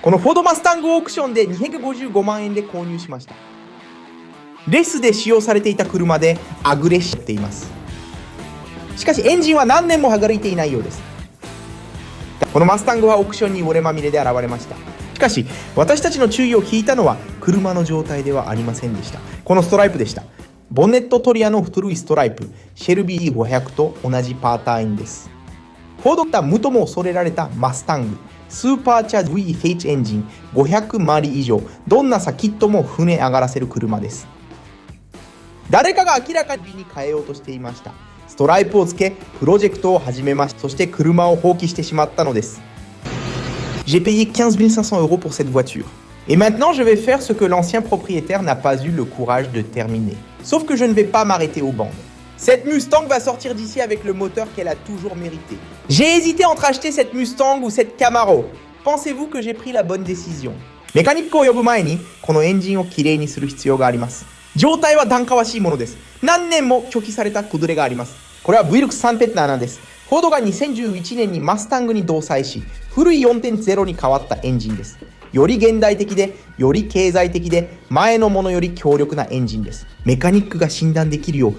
このフォードマスタングオークションで255万円で購入しました。レスで使用されていた車でアグレッシブっています。しかしエンジンは何年も剥がれていないようです。このマスタングはオークションに折れまみれで現れました。しかし私たちの注意を引いたのは車の状態ではありませんでした。このストライプでした。ボンネットトリアの古いストライプ、シェルビー500と同じパターンです。フォードが無とも恐れられたマスタング、スーパーチャージ VH エンジン500馬力以上、どんなサキットも船上がらせる車です。誰かが明らかに変えようとしていました。ストライプをつけ、プロジェクトを始めました。そして車を放棄してしまったのです。J'ai payé 15 500 € pour cette voiture. Et maintenant, je vais faire ce que l'ancien propriétaire n'a pas eu le courage de terminer. Sauf que je ne vais pas m'arrêter aux bandes. Cette Mustang va sortir d'ici avec le moteur qu'elle a toujours mérité. J'ai hésité entre acheter cette Mustang ou cette Camaro. Pensez-vous que j'ai pris la bonne décision? メカニックを呼ぶ前に、このエンジンをきれいにする必要があります。状態は檀家わしいものです。何年も拒否された崩れがあります。これは V6 3.7なんです。フォードが2011年にマスタングに搭載し、古い 4.0 に変わったエンジンです。より現代的で、より経済的で、前のものより強力なエンジンです。メカニックが診断できるよう、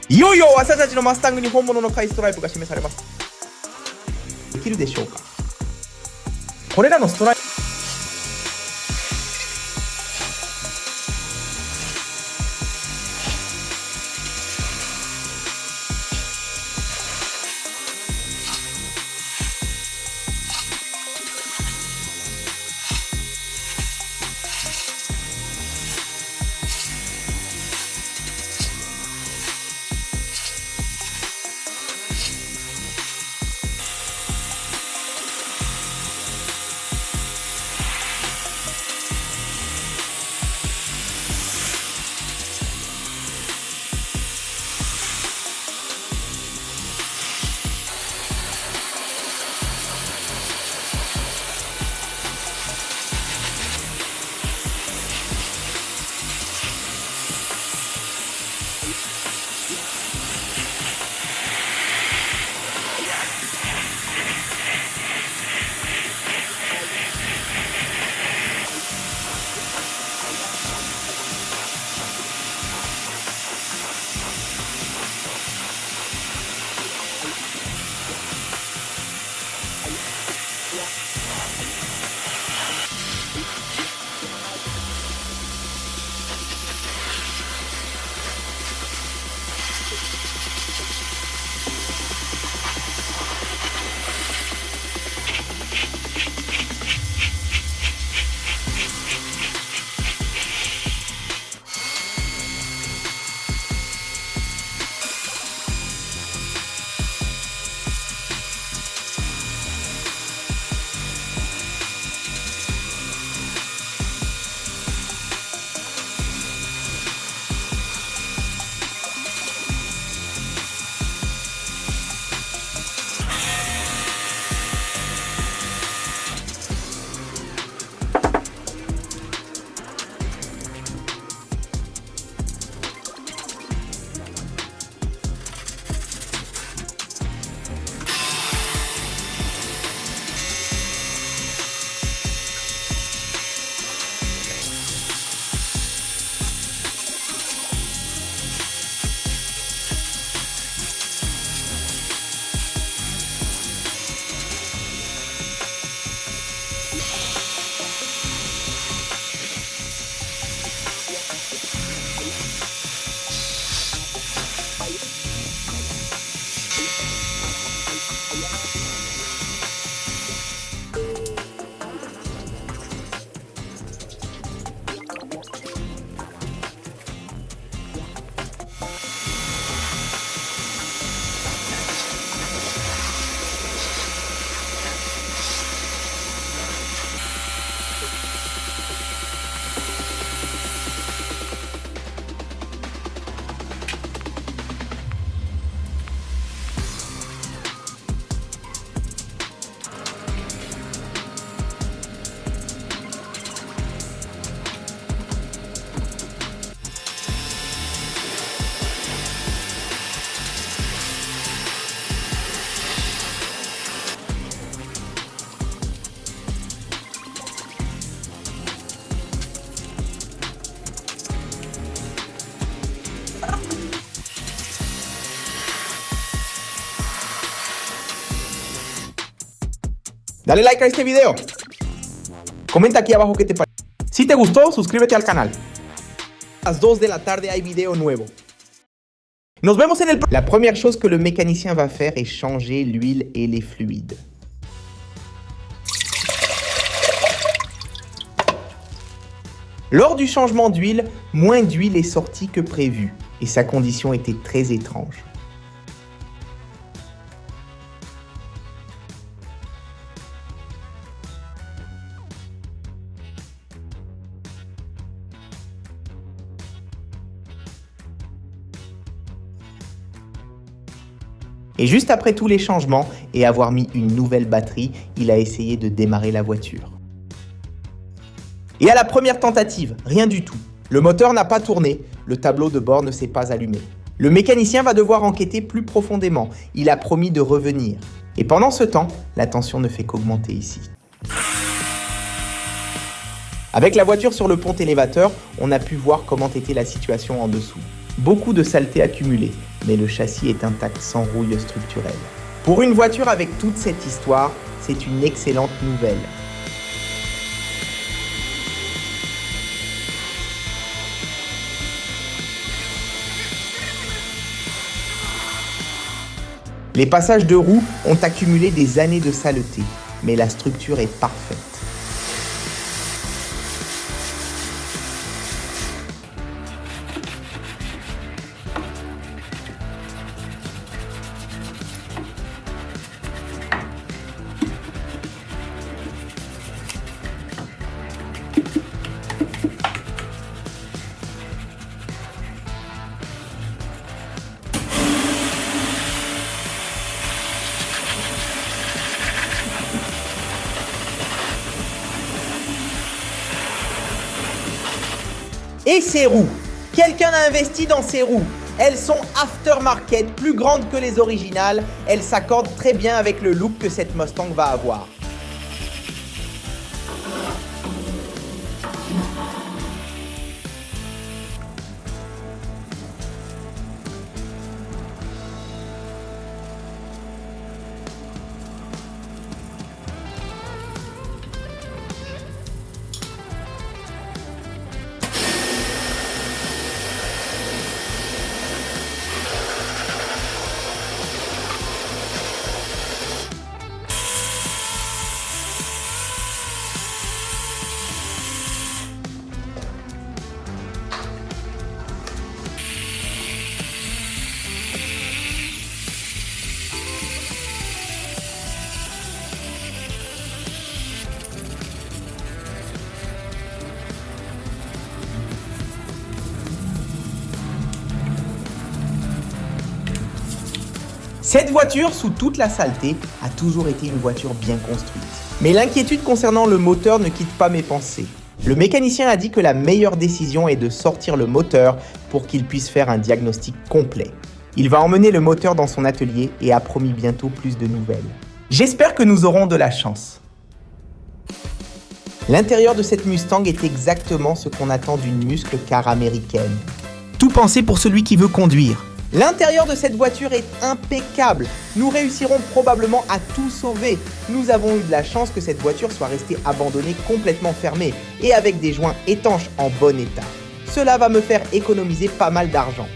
いよいよ私たちのマスタングに本物のカイストライプが示されます。できるでしょうか。これらのストライプ Dale like a este video. Comenta aquí abajo qué te parece. Si te gustó, suscríbete al canal. A las 2 de la tarde hay video nuevo. Nos vemos en el... La première chose que le mécanicien va faire est changer l'huile et les fluides. Lors du changement d'huile, moins d'huile est sortie que prévu et sa condition était très étrange. Et juste après tous les changements et avoir mis une nouvelle batterie, il a essayé de démarrer la voiture. Et à la première tentative, rien du tout. Le moteur n'a pas tourné, le tableau de bord ne s'est pas allumé. Le mécanicien va devoir enquêter plus profondément. Il a promis de revenir. Et pendant ce temps, la tension ne fait qu'augmenter ici. Avec la voiture sur le pont élévateur, on a pu voir comment était la situation en dessous. Beaucoup de saleté accumulée, mais le châssis est intact sans rouille structurelle. Pour une voiture avec toute cette histoire, c'est une excellente nouvelle. Les passages de roues ont accumulé des années de saleté, mais la structure est parfaite. Et ces roues, quelqu'un a investi dans ces roues. Elles sont aftermarket, plus grandes que les originales. Elles s'accordent très bien avec le look que cette Mustang va avoir. Cette voiture, sous toute la saleté, a toujours été une voiture bien construite. Mais l'inquiétude concernant le moteur ne quitte pas mes pensées. Le mécanicien a dit que la meilleure décision est de sortir le moteur pour qu'il puisse faire un diagnostic complet. Il va emmener le moteur dans son atelier et a promis bientôt plus de nouvelles. J'espère que nous aurons de la chance. L'intérieur de cette Mustang est exactement ce qu'on attend d'une muscle car américaine. Tout pensé pour celui qui veut conduire. L'intérieur de cette voiture est impeccable. Nous réussirons probablement à tout sauver. Nous avons eu de la chance que cette voiture soit restée abandonnée complètement fermée et avec des joints étanches en bon état. Cela va me faire économiser pas mal d'argent.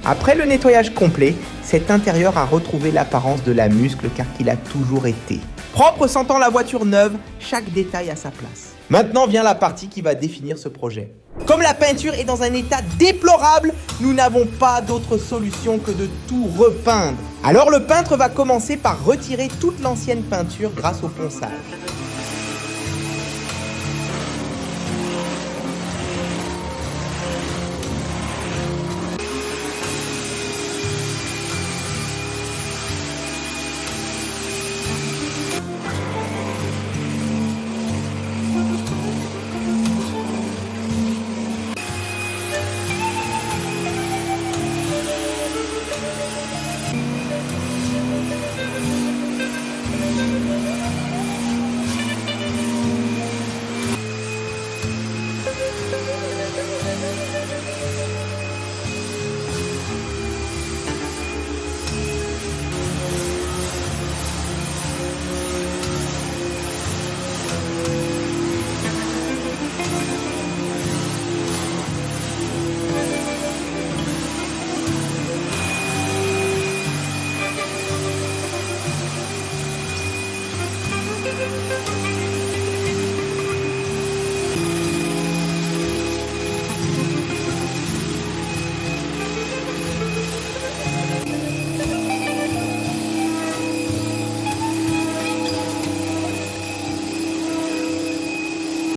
Après le nettoyage complet, cet intérieur a retrouvé l'apparence de la muscle car qu'il a toujours été. Propre sentant la voiture neuve, chaque détail à sa place. Maintenant vient la partie qui va définir ce projet. Comme la peinture est dans un état déplorable, nous n'avons pas d'autre solution que de tout repeindre. Alors le peintre va commencer par retirer toute l'ancienne peinture grâce au ponçage.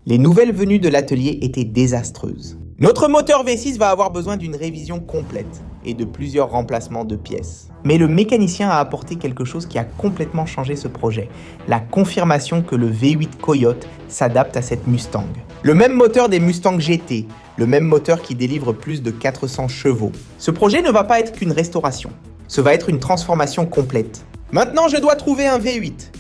Les nouvelles venues de l'atelier étaient désastreuses. Notre moteur V6 va avoir besoin d'une révision complète et de plusieurs remplacements de pièces. Mais le mécanicien a apporté quelque chose qui a complètement changé ce projet, la confirmation que le V8 Coyote s'adapte à cette Mustang. Le même moteur des Mustang GT, le même moteur qui délivre plus de 400 chevaux. Ce projet ne va pas être qu'une restauration, ce va être une transformation complète. Maintenant, je dois trouver un V8.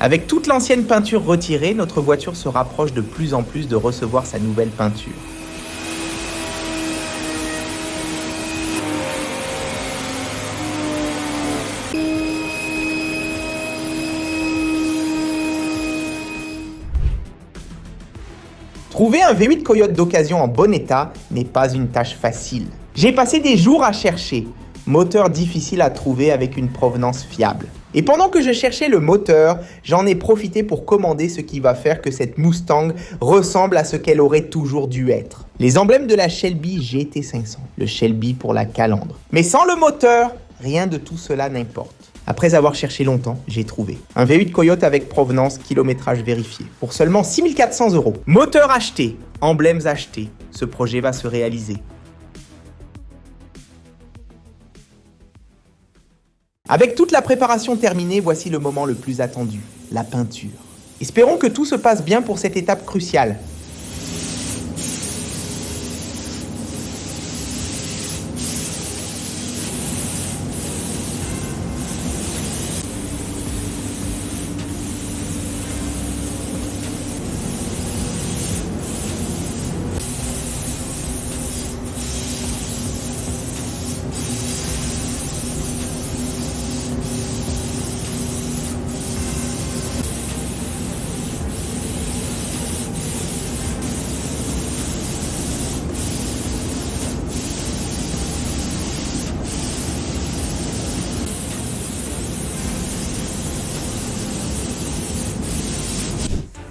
Avec toute l'ancienne peinture retirée, notre voiture se rapproche de plus en plus de recevoir sa nouvelle peinture. Trouver un V8 Coyote d'occasion en bon état n'est pas une tâche facile. J'ai passé des jours à chercher, moteur difficile à trouver avec une provenance fiable. Et pendant que je cherchais le moteur, j'en ai profité pour commander ce qui va faire que cette Mustang ressemble à ce qu'elle aurait toujours dû être. Les emblèmes de la Shelby GT500, le Shelby pour la calandre. Mais sans le moteur, rien de tout cela n'importe. Après avoir cherché longtemps, j'ai trouvé. Un V8 Coyote avec provenance, kilométrage vérifié. Pour seulement 6 400 €. Moteur acheté, emblèmes achetés. Ce projet va se réaliser. Avec toute la préparation terminée, voici le moment le plus attendu, la peinture. Espérons que tout se passe bien pour cette étape cruciale.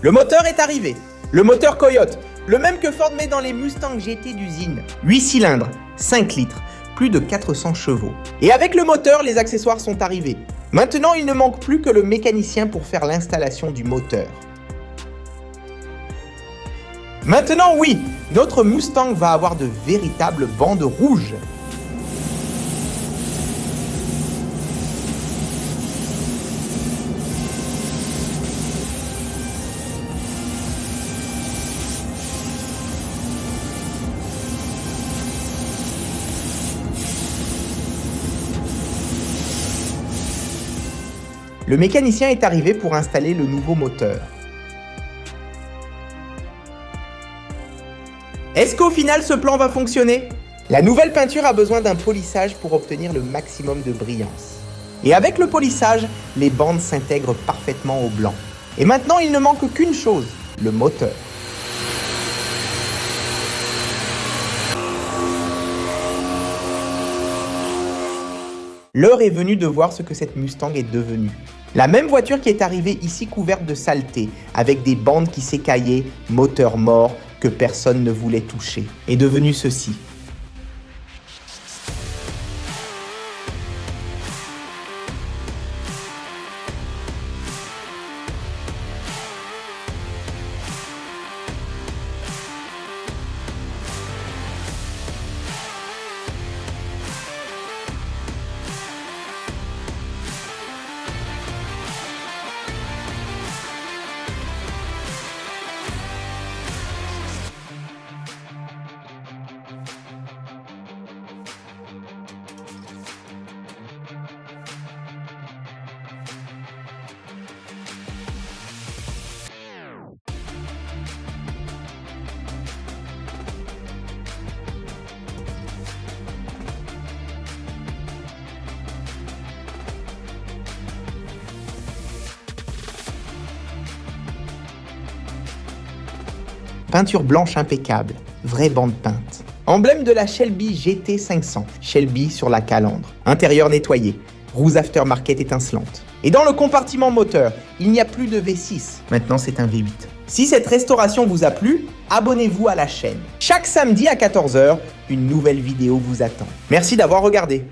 Le moteur est arrivé. Le moteur Coyote, le même que Ford met dans les Mustang GT d'usine. 8 cylindres, 5 litres, plus de 400 chevaux. Et avec le moteur, les accessoires sont arrivés. Maintenant, il ne manque plus que le mécanicien pour faire l'installation du moteur. Maintenant, oui, notre Mustang va avoir de véritables bandes rouges. Le mécanicien est arrivé pour installer le nouveau moteur. Est-ce qu'au final ce plan va fonctionner? La nouvelle peinture a besoin d'un polissage pour obtenir le maximum de brillance. Et avec le polissage, les bandes s'intègrent parfaitement au blanc. Et maintenant, il ne manque qu'une chose, le moteur. L'heure est venue de voir ce que cette Mustang est devenue. La même voiture qui est arrivée ici couverte de saleté, avec des bandes qui s'écaillaient, moteur mort, que personne ne voulait toucher, est devenue ceci. Peinture blanche impeccable, vraie bande peinte. Emblème de la Shelby GT500, Shelby sur la calandre. Intérieur nettoyé, roue aftermarket étincelante. Et dans le compartiment moteur, il n'y a plus de V6, maintenant c'est un V8. Si cette restauration vous a plu, abonnez-vous à la chaîne. Chaque samedi à 14 h, une nouvelle vidéo vous attend. Merci d'avoir regardé.